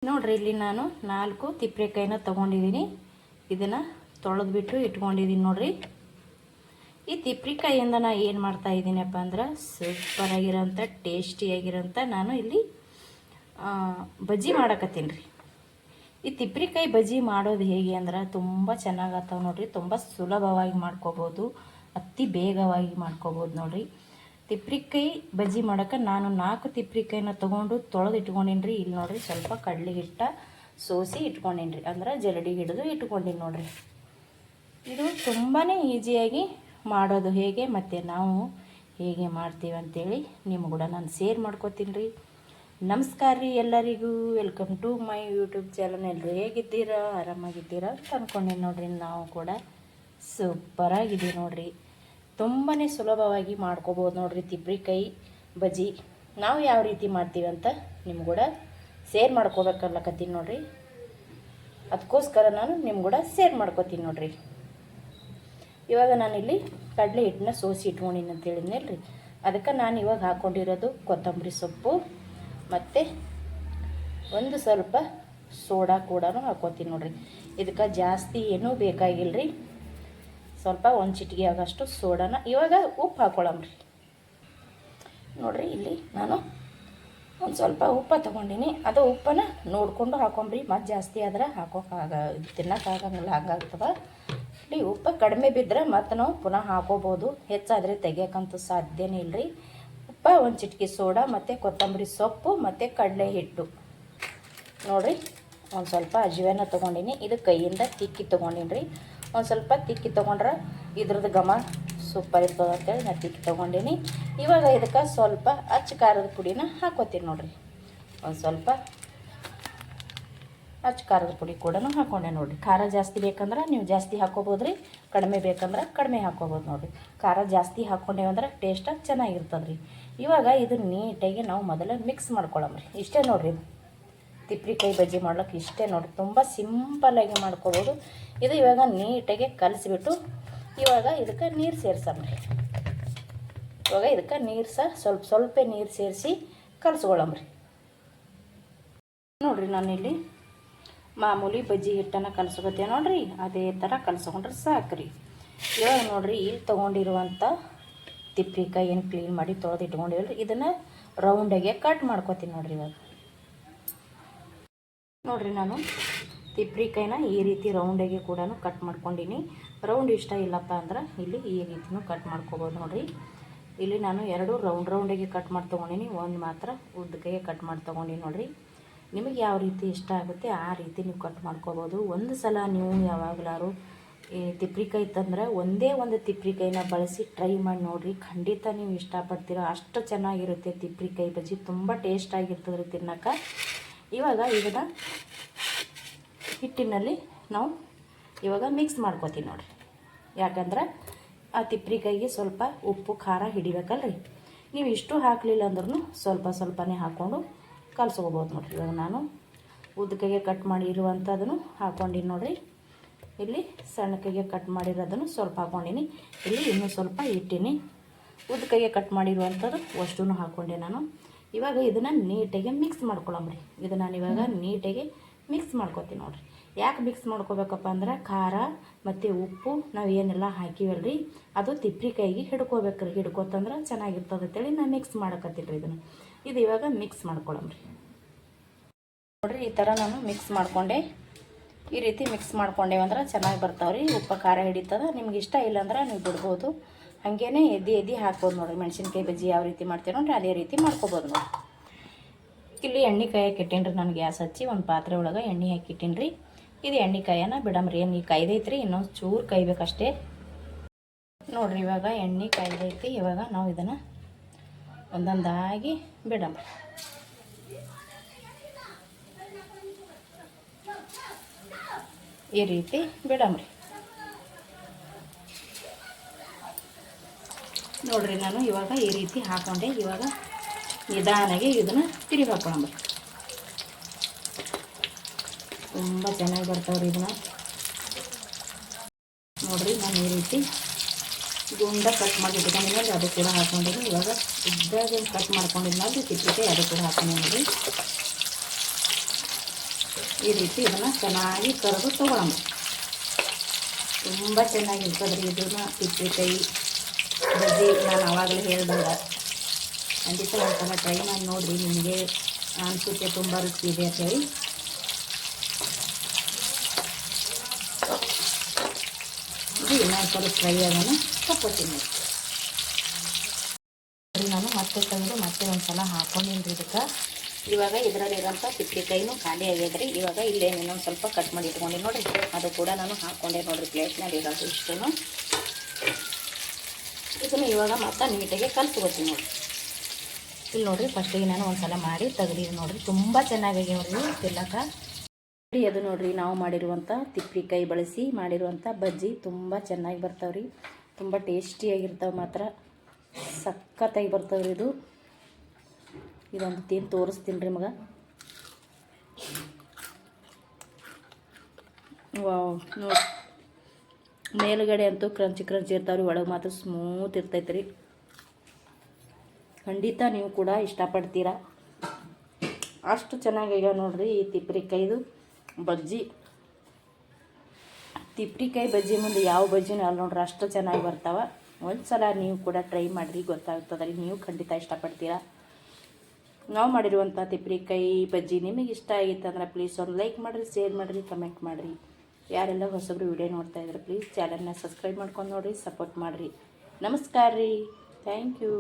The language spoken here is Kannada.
ನೋಡ್ರಿ ಇಲ್ಲಿ ನಾನು 4 ತಿಪ್ರೆಕಾಯಿನ ತೊಗೊಂಡಿದ್ದೀನಿ. ಇದನ್ನು ತೊಳೆದ್ಬಿಟ್ಟು ಇಟ್ಕೊಂಡಿದ್ದೀನಿ ನೋಡ್ರಿ. ಈ ತಿಪ್ರೆಕಾಯಿಯಿಂದ ನಾನು ಏನು ಮಾಡ್ತಾ ಇದ್ದೀನಪ್ಪ ಅಂದ್ರೆ ಸೂಪರಾಗಿರೋಂಥ ಟೇಸ್ಟಿಯಾಗಿರೋಂಥ ನಾನು ಇಲ್ಲಿ ಬಜ್ಜಿ ಮಾಡಕತ್ತೀನಿ ರೀ. ಈ ತಿಪ್ರೆಕಾಯಿ ಬಜ್ಜಿ ಮಾಡೋದು ಹೇಗೆ ಅಂದ್ರೆ ತುಂಬ ಚೆನ್ನಾಗತ್ತವ ನೋಡ್ರಿ. ತುಂಬ ಸುಲಭವಾಗಿ ಮಾಡ್ಕೋಬೋದು, ಅತಿ ಬೇಗವಾಗಿ ಮಾಡ್ಕೋಬೋದು ನೋಡ್ರಿ. ತಿಪ್ರೆಕಾಯಿ ಬಜ್ಜಿ ಮಾಡೋಕೆ ನಾನು 4 ತಿಪ್ರೆಕಾಯಿನ ತೊಗೊಂಡು ತೊಳೆದು ಇಟ್ಕೊಂಡೀನಿ ರೀ. ಇಲ್ಲಿ ನೋಡಿರಿ ಸ್ವಲ್ಪ ಕಡಲೆ ಹಿಟ್ಟ ಸೋಸಿ ಇಟ್ಕೊಂಡೀನಿ ರೀ, ಅಂದ್ರೆ ಜರಡಿ ಹಿಡಿದು ಇಟ್ಕೊಂಡೀನಿ ನೋಡಿರಿ. ಇದು ತುಂಬಾ ಈಸಿಯಾಗಿ ಮಾಡೋದು ಹೇಗೆ ಮತ್ತು ನಾವು ಹೇಗೆ ಮಾಡ್ತೀವಿ ಅಂತೇಳಿ ನಿಮ್ಮ ಕೂಡ ನಾನು ಶೇರ್ ಮಾಡ್ಕೋತೀನಿ ರೀ. ನಮಸ್ಕಾರ ರೀ ಎಲ್ಲರಿಗೂ, welcome to my YouTube channel. ಎಲ್ಲರೂ ಹೇಗಿದ್ದೀರಾ? ಆರಾಮಾಗಿದ್ದೀರಾ ಅಂತ ಅಂದ್ಕೊಂಡೀನಿ ನೋಡಿರಿ. ನಾವು ಕೂಡ ಸೂಪರಾಗಿದ್ದೀವಿ ನೋಡಿರಿ. ತುಂಬಾ ಸುಲಭವಾಗಿ ಮಾಡ್ಕೋಬೋದು ನೋಡಿರಿ ತಿಪ್ರೆಕಾಯಿ ಬಜ್ಜಿ. ನಾವು ಯಾವ ರೀತಿ ಮಾಡ್ತೀವಿ ಅಂತ ನಿಮ್ಗೆ ಕೂಡ ಶೇರ್ ಮಾಡ್ಕೋಬೇಕಲ್ಲಕತ್ತೀನಿ ನೋಡಿರಿ. ಅದಕ್ಕೋಸ್ಕರ ನಾನು ನಿಮ್ಗೆ ಕೂಡ ಶೇರ್ ಮಾಡ್ಕೋತೀನಿ ನೋಡಿರಿ. ಇವಾಗ ನಾನಿಲ್ಲಿ ಕಡಲೆ ಹಿಟ್ಟನ್ನ ಸೋಸಿ ಇಟ್ಕೊಂಡಿನಿ ಅಂತ ಹೇಳಿದ್ನಲ್ಲ ರೀ. ಅದಕ್ಕೆ ನಾನು ಇವಾಗ ಹಾಕ್ಕೊಂಡಿರೋದು ಕೊತ್ತಂಬರಿ ಸೊಪ್ಪು ಮತ್ತು ಒಂದು ಸ್ವಲ್ಪ ಸೋಡಾ ಕೂಡ ಹಾಕ್ಕೋತೀನಿ ನೋಡಿರಿ. ಇದಕ್ಕೆ ಜಾಸ್ತಿ ಏನೂ ಬೇಕಾಗಿಲ್ಲ ರೀ. ಸ್ವಲ್ಪ ಒಂದು ಚಿಟಿಕೆ ಆಗೋಷ್ಟು ಸೋಡಾನ. ಇವಾಗ ಉಪ್ಪು ಹಾಕ್ಕೊಳ್ಳಮ್ರಿ ನೋಡಿರಿ. ಇಲ್ಲಿ ನಾನು ಒಂದು ಸ್ವಲ್ಪ ಉಪ್ಪು ತೊಗೊಂಡಿನಿ. ಅದು ಉಪ್ಪನ್ನು ನೋಡಿಕೊಂಡು ಹಾಕೊಂಬ್ರಿ. ಮತ್ತು ಜಾಸ್ತಿ ಆದ್ರೆ ತಿನ್ನೋಕ್ಕಾಗಂಗಿಲ್ಲ, ಹಂಗಾಗ್ತದೆ. ಇಲ್ಲಿ ಉಪ್ಪು ಕಡಿಮೆ ಬಿದ್ದರೆ ಮತ್ತು ನಾವು ಪುನಃ ಹಾಕೋಬೋದು. ಹೆಚ್ಚಾದರೆ ತೆಗಿಯೋಕ್ಕಂತೂ ಸಾಧ್ಯನೇ ಇಲ್ಲ ರೀ. ಉಪ್ಪು, ಒಂದು ಚಿಟಿಕೆ ಸೋಡಾ ಮತ್ತು ಕೊತ್ತಂಬರಿ ಸೊಪ್ಪು ಮತ್ತು ಕಡಲೆ ಹಿಟ್ಟು ನೋಡಿರಿ. ಒಂದು ಸ್ವಲ್ಪ ಅಜ್ವಾನ ತೊಗೊಂಡಿನಿ. ಇದು ಕೈಯಿಂದ ತಿಕ್ಕಿ ತೊಗೊಂಡಿನಿ ರೀ. ಒಂದು ಸ್ವಲ್ಪ ತಿಕ್ಕಿ ತೊಗೊಂಡ್ರೆ ಇದ್ರದ್ದು ಘಮ ಸೂಪರ್ ಇರ್ತದೆ ಅಂತೇಳಿ ನಾನು ತಿಕ್ಕಿ ತೊಗೊಂಡೀನಿ. ಇವಾಗ ಇದಕ್ಕೆ ಸ್ವಲ್ಪ ಅಚ್ಚ ಖಾರದ ಪುಡಿನ ಹಾಕೋತೀನಿ ನೋಡಿರಿ. ಒಂದು ಸ್ವಲ್ಪ ಅಚ್ಚ ಖಾರದ ಪುಡಿ ಕೂಡ ಹಾಕ್ಕೊಂಡೆ ನೋಡಿರಿ. ಖಾರ ಜಾಸ್ತಿ ಬೇಕಂದ್ರೆ ನೀವು ಜಾಸ್ತಿ ಹಾಕ್ಕೋಬೋದು ರೀ, ಕಡಿಮೆ ಬೇಕಂದ್ರೆ ಕಡಿಮೆ ಹಾಕ್ಕೋಬೋದು ನೋಡಿರಿ. ಖಾರ ಜಾಸ್ತಿ ಹಾಕ್ಕೊಂಡೇವಂದ್ರೆ ಟೇಸ್ಟಾಗಿ ಚೆನ್ನಾಗಿರ್ತದೆ ರೀ. ಇವಾಗ ಇದನ್ನು ನೀಟಾಗಿ ನಾವು ಮೊದಲು ಮಿಕ್ಸ್ ಮಾಡ್ಕೊಳ್ಳಮ್ರಿ. ಇಷ್ಟೇ ನೋಡಿರಿ, ತಿಪ್ರೆಕಾಯಿ ಬಜ್ಜಿ ಮಾಡ್ಲಿಕ್ಕೆ ಇಷ್ಟೇ ನೋಡಿರಿ. ತುಂಬ ಸಿಂಪಲ್ಲಾಗಿ ಮಾಡ್ಕೋಬೋದು ಇದು. ಇವಾಗ ನೀಟಾಗಿ ಕಲಿಸ್ಬಿಟ್ಟು ಇವಾಗ ಇದಕ್ಕೆ ನೀರು ಸೇರ್ಸಮ್ರಿ. ಇವಾಗ ಇದಕ್ಕೆ ನೀರು ಸ್ವಲ್ಪ ನೀರು ಸೇರಿಸಿ ಕಲಿಸ್ಕೊಳ್ಳಮ್ರಿ ನೋಡಿರಿ. ನಾನಿಲ್ಲಿ ಮಾಮೂಲಿ ಬಜ್ಜಿ ಹಿಟ್ಟನ್ನು ಕಲಿಸ್ಕೊತೇವೆ ನೋಡಿರಿ, ಅದೇ ಥರ ಕಲಿಸ್ಕೊಂಡ್ರೆ ಸಾಕ್ರಿ. ಇವಾಗ ನೋಡಿರಿ, ಇಲ್ಲಿ ತೊಗೊಂಡಿರುವಂಥ ತಿಪ್ರೆಕಾಯಿ ಏನು ಕ್ಲೀನ್ ಮಾಡಿ ತೊಳೆದು ಇಟ್ಕೊಂಡಿವಲ್ರಿ, ಇದನ್ನು ರೌಂಡಾಗೆ ಕಟ್ ಮಾಡ್ಕೊತೀನಿ ನೋಡಿರಿ. ಇವಾಗ ನೋಡಿರಿ, ನಾನು ತಿಪ್ರೆಕಾಯಿನ ಈ ರೀತಿ ರೌಂಡಾಗಿ ಕೂಡ ಕಟ್ ಮಾಡ್ಕೊಂಡಿನಿ. ರೌಂಡ್ ಇಷ್ಟ ಇಲ್ಲಪ್ಪ ಅಂದ್ರೆ ಇಲ್ಲಿ ಈ ರೀತಿನೂ ಕಟ್ ಮಾಡ್ಕೋಬೋದು ನೋಡಿರಿ. ಇಲ್ಲಿ ನಾನು 2 ರೌಂಡಾಗಿ ಕಟ್ ಮಾಡಿ ತೊಗೊಂಡಿನಿ, ಒಂದು ಮಾತ್ರ ಉದ್ದಕ್ಕೆ ಕಟ್ ಮಾಡಿ ತೊಗೊಂಡಿನಿ ನೋಡಿರಿ. ನಿಮಗೆ ಯಾವ ರೀತಿ ಇಷ್ಟ ಆಗುತ್ತೆ ಆ ರೀತಿ ನೀವು ಕಟ್ ಮಾಡ್ಕೋಬೋದು. ಒಂದು ಸಲ ನೀವು ಯಾವಾಗಲಾರು ಈ ತಿಪ್ರೆಕಾಯಿ ತಂದ್ರೆ ಒಂದೇ ಒಂದು ತಿಪ್ರೆಕಾಯಿನ ಬಳಸಿ ಟ್ರೈ ಮಾಡಿ ನೋಡಿರಿ. ಖಂಡಿತ ನೀವು ಇಷ್ಟಪಡ್ತೀರ. ಅಷ್ಟು ಚೆನ್ನಾಗಿರುತ್ತೆ ತಿಪ್ರೆಕಾಯಿ ಬಜ್ಜಿ. ತುಂಬ ಟೇಸ್ಟಾಗಿರ್ತದೆ ರೀ ತಿನ್ನೋಕೆ. ಇವಾಗ ಇದನ್ನು ಹಿಟ್ಟಿನಲ್ಲಿ ನಾವು ಇವಾಗ ಮಿಕ್ಸ್ ಮಾಡ್ಕೋತೀವಿ ನೋಡಿರಿ. ಯಾಕಂದ್ರೆ ಆ ತಿಪ್ರೆಕಾಯಿಗೆ ಸ್ವಲ್ಪ ಉಪ್ಪು ಖಾರ ಹಿಡಿಬೇಕಲ್ರಿ. ನೀವು ಇಷ್ಟು ಹಾಕಲಿಲ್ಲ ಅಂದ್ರೂ ಸ್ವಲ್ಪನೇ ಹಾಕ್ಕೊಂಡು ಕಲಸ್ಕೋಬೋದು ನೋಡಿರಿ. ಇವಾಗ ನಾನು ಉದ್ದಕ್ಕೆ ಕಟ್ ಮಾಡಿರುವಂಥದ್ದನ್ನು ಹಾಕ್ಕೊಂಡಿನಿ ನೋಡಿರಿ. ಇಲ್ಲಿ ಸಣ್ಣಕ್ಕೆ ಕಟ್ ಮಾಡಿರೋದನ್ನು ಸ್ವಲ್ಪ ಹಾಕ್ಕೊಂಡಿನಿ. ಇಲ್ಲಿ ಇನ್ನೂ ಸ್ವಲ್ಪ ಇಟ್ಟಿನಿ. ಉದ್ದಕ್ಕೆ ಕಟ್ ಮಾಡಿರುವಂಥದ್ದು ಅಷ್ಟೂ ಹಾಕ್ಕೊಂಡೆ ನಾನು. ಇವಾಗ ಇದನ್ನು ನೀಟಾಗಿ ಮಿಕ್ಸ್ ಮಾಡ್ಕೊಳ್ಳಮ್ರಿ. ಇದು ನಾನು ಇವಾಗ ನೀಟಾಗಿ ಮಿಕ್ಸ್ ಮಾಡ್ಕೊತೀನಿ ನೋಡಿರಿ. ಯಾಕೆ ಮಿಕ್ಸ್ ಮಾಡ್ಕೋಬೇಕಪ್ಪ ಅಂದ್ರೆ ಖಾರ ಮತ್ತು ಉಪ್ಪು ನಾವು ಏನೆಲ್ಲ ಹಾಕಿವಲ್ರಿ ಅದು ತಿಪ್ರೆಕಾಯಿಗೆ ಹಿಡ್ಕೋಬೇಕ್ರಿ. ಹಿಡ್ಕೊತಂದ್ರೆ ಚೆನ್ನಾಗಿರ್ತದೆ ಅಂತೇಳಿ ನಾನು ಮಿಕ್ಸ್ ಮಾಡಕತ್ತೀನಿ ರೀ. ಇದು ಇವಾಗ ಮಿಕ್ಸ್ ಮಾಡ್ಕೊಳ್ಳಮ್ರಿ ನೋಡಿರಿ. ಈ ಥರ ನಾನು ಮಿಕ್ಸ್ ಮಾಡಿಕೊಂಡೆ. ಈ ರೀತಿ ಮಿಕ್ಸ್ ಮಾಡ್ಕೊಂಡೇವಂದ್ರೆ ಚೆನ್ನಾಗಿ ಬರ್ತಾವ್ರಿ. ಉಪ್ಪು ಖಾರ ಹಿಡಿತದ. ನಿಮ್ಗೆ ಇಷ್ಟ ಇಲ್ಲಾಂದ್ರೆ ನೀವು ಬಿಡ್ಬೋದು. ಹಾಗೇನೆ ಎದ್ದು ಹಾಕ್ಬೋದು ನೋಡಿರಿ. ಮೆಣಸಿನ್ಕಾಯಿ ಬಜ್ಜಿ ಯಾವ ರೀತಿ ಮಾಡ್ತೀವಿ ನೋಡಿರಿ ಅದೇ ರೀತಿ ಮಾಡ್ಕೋಬೋದು ನೋಡಿ. ಇಲ್ಲಿ ಎಣ್ಣೆ ಕಾಯಕ್ಕೆ ಇಟ್ಟೇನಿ ರೀ. ನಾನು ಗ್ಯಾಸ್ ಹಚ್ಚಿ ಒಂದು ಪಾತ್ರೆ ಒಳಗೆ ಎಣ್ಣೆ ಹಾಕಿಟ್ಟೀನಿ ರೀ. ಇದು ಎಣ್ಣೆ ಕಾಯನ ಬಿಡಮ್ರಿ. ಎಣ್ಣೆ ಕಾಯ್ದೈತ್ರಿ, ಇನ್ನೊಂದು ಚೂರು ಕಾಯ್ಬೇಕಷ್ಟೇ ನೋಡಿರಿ. ಇವಾಗ ಎಣ್ಣೆ ಕಾಯ್ದೈತಿ. ಇವಾಗ ನಾವು ಇದನ್ನು ಒಂದೊಂದಾಗಿ ಬಿಡಮ್ರಿ. ಈ ರೀತಿ ಬಿಡಮ್ರಿ ನೋಡಿರಿ. ನಾನು ಇವಾಗ ಈ ರೀತಿ ಹಾಕ್ಕೊಂಡೆ. ಇವಾಗ ನಿಧಾನಾಗಿ ಇದನ್ನು ತಿರುಗಿ ಹಾಕ್ಕೊಳ್ಳಂಬ್ರಿ. ತುಂಬ ಚೆನ್ನಾಗಿ ಬರ್ತಾವ್ರಿ ಇದನ್ನು ನೋಡಿರಿ. ನಾನು ಈ ರೀತಿ ಗುಂಡ ಕಟ್ ಮಾಡಿ ಇಟ್ಕೊಂಡಿದ್ಮೇಲೆ ಅದು ಕೂಡ ಹಾಕ್ಕೊಂಡಿದ್ದೀನಿ. ಇವಾಗ ಉದ್ದಾಗಿ ಕಟ್ ಮಾಡ್ಕೊಂಡಿದ್ಮೇಲೆ ತಿಪ್ಪಿಗೆ ಅದು ಕೂಡ ಹಾಕ್ಕೊಂಡು ನೋಡಿ. ಈ ರೀತಿ ಇದನ್ನು ಚೆನ್ನಾಗಿ ಕರೆದು ತೊಗೊಳೋಣ. ತುಂಬ ಚೆನ್ನಾಗಿರ್ತದೆ ರೀ ಇದನ್ನು ತಿಪ್ಪಿಕಾಯಿ ಬಜ್ಜಿ. ನಾನು ಆವಾಗಲೇ ಹೇಳ್ದಂಗೆ ಖಂಡಿತ ಒಂದ್ಸಲ ಟ್ರೈ ಮಾಡಿ ನೋಡಿರಿ, ನಿಮಗೆ ಅನಿಸುತ್ತೆ ತುಂಬ ರುಚಿ ಇದೆ ಅಂತೇಳಿ. ಇದು ಇನ್ನೊಂದು ಸ್ವಲ್ಪ ಫ್ರೈ ಆಗೋಣ ತಕ್ಕೊತೀನಿ. ನಾನು ಮತ್ತೆ ತೆಗೆದು ಮತ್ತೆ ಒಂದು ಸಲ ಹಾಕ್ಕೊಂಡಿನಿ ಇದಕ್ಕೆ. ಇವಾಗ ಇದರಲ್ಲಿರೋಂಥ ತಿಪ್ಪಿಕಾಯಿನೂ ಖಾಲಿ ಆಗ್ಯದ್ರಿ. ಇವಾಗ ಇಲ್ಲೇ ಇನ್ನೊಂದು ಸ್ವಲ್ಪ ಕಟ್ ಮಾಡಿ ಇಟ್ಕೊಂಡು ನೋಡಿರಿ, ಅದು ಕೂಡ ನಾನು ಹಾಕ್ಕೊಂಡೆ ನೋಡಿರಿ ಪ್ಲೇಟ್ನಾಗ ಇರೋದು ಇಷ್ಟು. ಇದನ್ನು ಇವಾಗ ಮತ್ತೆ ನೀಟಾಗಿ ಕಲಿಸ್ಕೊತೀನಿ ನೋಡಿ. ಇಲ್ಲಿ ನೋಡಿರಿ ಫಸ್ಟಿಗೆ ನಾನು ಒಂದು ಸಲ ಮಾಡಿ ತೆಗ್ದಿದ್ದು ನೋಡಿರಿ, ತುಂಬ ಚೆನ್ನಾಗಿ ನೋಡಿರಿ ತಿನ್ನಕ್ಕೆ. ಅದು ನೋಡಿರಿ ನಾವು ಮಾಡಿರುವಂಥ ತಿಪ್ಪಿಕಾಯಿ ಬಳಸಿ ಮಾಡಿರುವಂಥ ಬಜ್ಜಿ ತುಂಬ ಚೆನ್ನಾಗಿ ಬರ್ತಾವ್ರಿ, ತುಂಬ ಟೇಸ್ಟಿಯಾಗಿರ್ತಾವೆ ಮಾತ್ರ, ಸಖತ್ತಾಗಿ ಬರ್ತಾವ್ರಿ. ಇದೊಂದು ತಿಂದು ತೋರಿಸ್ತೀನಿ ರೀ ಮಗ. ವಾವ್ ನೋಡಿ, ಮೇಲುಗಡೆ ಅಂತೂ ಕ್ರಂಚಿ ಇರ್ತಾವ್ರಿ, ಒಳಗೆ ಮಾತ್ರ ಸ್ಮೂತ್ ಇರ್ತೈತೆ ರೀ. ಖಂಡಿತ ನೀವು ಕೂಡ ಇಷ್ಟಪಡ್ತೀರಾ, ಅಷ್ಟು ಚೆನ್ನಾಗೀಗ ನೋಡಿರಿ ಈ ತಿಪ್ಪಿಕಾಯಿದು ಬಜ್ಜಿ. ತಿಪ್ಪಿಕಾಯಿ ಬಜ್ಜಿ ಮುಂದೆ ಯಾವ ಬಜ್ಜಿನೂ ಅಲ್ಲ ನೋಡ್ರಿ, ಅಷ್ಟು ಚೆನ್ನಾಗಿ ಬರ್ತಾವೆ. ಒಂದು ಸಲ ನೀವು ಕೂಡ ಟ್ರೈ ಮಾಡಿರಿ, ಗೊತ್ತಾಗ್ತದೆ ರೀ, ನೀವು ಖಂಡಿತ ಇಷ್ಟಪಡ್ತೀರಾ. ನಾವು ಮಾಡಿರುವಂಥ ತಿಪ್ಪಿಕಾಯಿ ಬಜ್ಜಿ ನಿಮಗೆ ಇಷ್ಟ ಆಗಿತ್ತು ಅಂದ್ರೆ ಪ್ಲೀಸ್ ಒಂದು ಲೈಕ್ ಮಾಡಿರಿ, ಶೇರ್ ಮಾಡಿರಿ, ಕಮೆಂಟ್ ಮಾಡಿರಿ. ಯಾರೆಲ್ಲ ಹೊಸಬ್ರು ವಿಡಿಯೋ ನೋಡ್ತಾ ಇದ್ದಾರೆ ಪ್ಲೀಸ್ ಚಾನಲ್ನ ಸಬ್ಸ್ಕ್ರೈಬ್ ಮಾಡ್ಕೊಂಡು ನೋಡಿರಿ, ಸಪೋರ್ಟ್ ಮಾಡಿರಿ. ನಮಸ್ಕಾರ ರೀ, ಥ್ಯಾಂಕ್ ಯು.